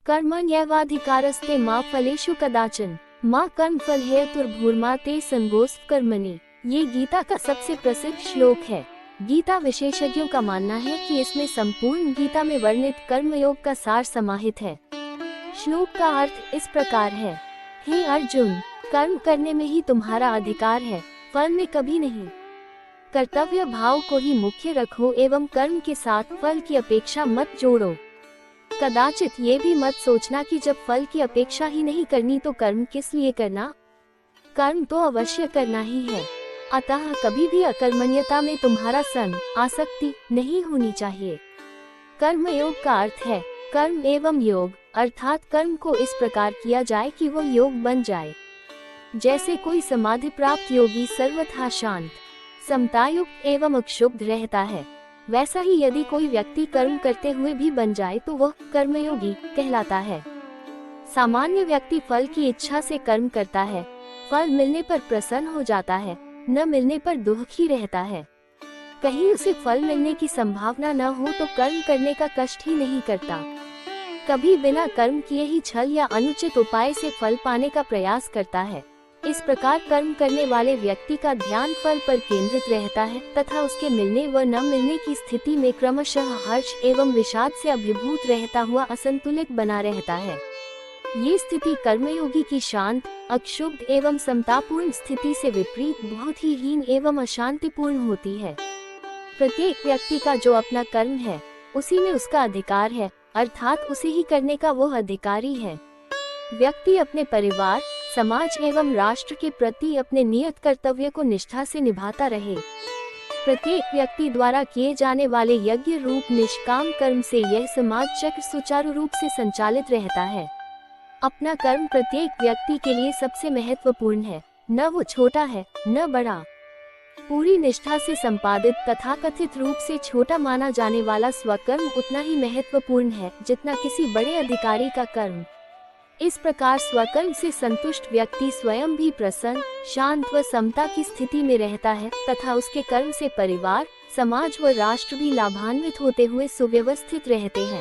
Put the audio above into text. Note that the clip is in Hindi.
कर्मण्येवाधिकारस्ते मा फलेषु कदाचन मा कर्मफल हेतुर्भूर्मा ते संगोस्त कर्मणि। ये गीता का सबसे प्रसिद्ध श्लोक है। गीता विशेषज्ञों का मानना है कि इसमें संपूर्ण गीता में वर्णित कर्मयोग का सार समाहित है। श्लोक का अर्थ इस प्रकार है, हे अर्जुन, कर्म करने में ही तुम्हारा अधिकार है, फल में कभी नहीं। कर्तव्य भाव को ही मुख्य रखो एवं कर्म के साथ फल की अपेक्षा मत जोड़ो। कदाचित ये भी मत सोचना कि जब फल की अपेक्षा ही नहीं करनी तो कर्म किस लिए करना। कर्म तो अवश्य करना ही है, अतः कभी भी अकर्मण्यता में तुम्हारा सन आसक्ति नहीं होनी चाहिए। कर्म योग का अर्थ है कर्म एवं योग, अर्थात कर्म को इस प्रकार किया जाए कि वह योग बन जाए। जैसे कोई समाधि प्राप्त योगी सर्वथा शांत, समतायुक्त एवं अक्षुब्ध रहता है, वैसा ही यदि कोई व्यक्ति कर्म करते हुए भी बन जाए तो वह कर्मयोगी कहलाता है। सामान्य व्यक्ति फल की इच्छा से कर्म करता है, फल मिलने पर प्रसन्न हो जाता है, न मिलने पर दुखी रहता है। कहीं उसे फल मिलने की संभावना न हो तो कर्म करने का कष्ट ही नहीं करता। कभी बिना कर्म किए ही छल या अनुचित उपाय से फल पाने का प्रयास करता है। इस प्रकार कर्म करने वाले व्यक्ति का ध्यान फल पर केंद्रित रहता है तथा उसके मिलने व न मिलने की स्थिति में क्रमशः हर्ष एवं विषाद से अभिभूत रहता हुआ असंतुलित बना रहता है। ये स्थिति कर्मयोगी की शांत, अक्षुब्ध एवं समतापूर्ण स्थिति से विपरीत बहुत ही हीन एवं अशांतिपूर्ण होती है। प्रत्येक व्यक्ति का जो अपना कर्म है उसी में उसका अधिकार है, अर्थात उसे ही करने का वो अधिकारी है। व्यक्ति अपने परिवार, समाज एवं राष्ट्र के प्रति अपने नियत कर्तव्य को निष्ठा से निभाता रहे। प्रत्येक व्यक्ति द्वारा किए जाने वाले यज्ञ रूप निष्काम कर्म से यह समाज चक्र सुचारू रूप से संचालित रहता है। अपना कर्म प्रत्येक व्यक्ति के लिए सबसे महत्वपूर्ण है, न वो छोटा है न बड़ा। पूरी निष्ठा से संपादित तथाकथित रूप से छोटा माना जाने वाला स्वकर्म उतना ही महत्वपूर्ण है जितना किसी बड़े अधिकारी का कर्म। इस प्रकार स्वकर्म से संतुष्ट व्यक्ति स्वयं भी प्रसन्न, शांत व समता की स्थिति में रहता है तथा उसके कर्म से परिवार, समाज व राष्ट्र भी लाभान्वित होते हुए सुव्यवस्थित रहते हैं।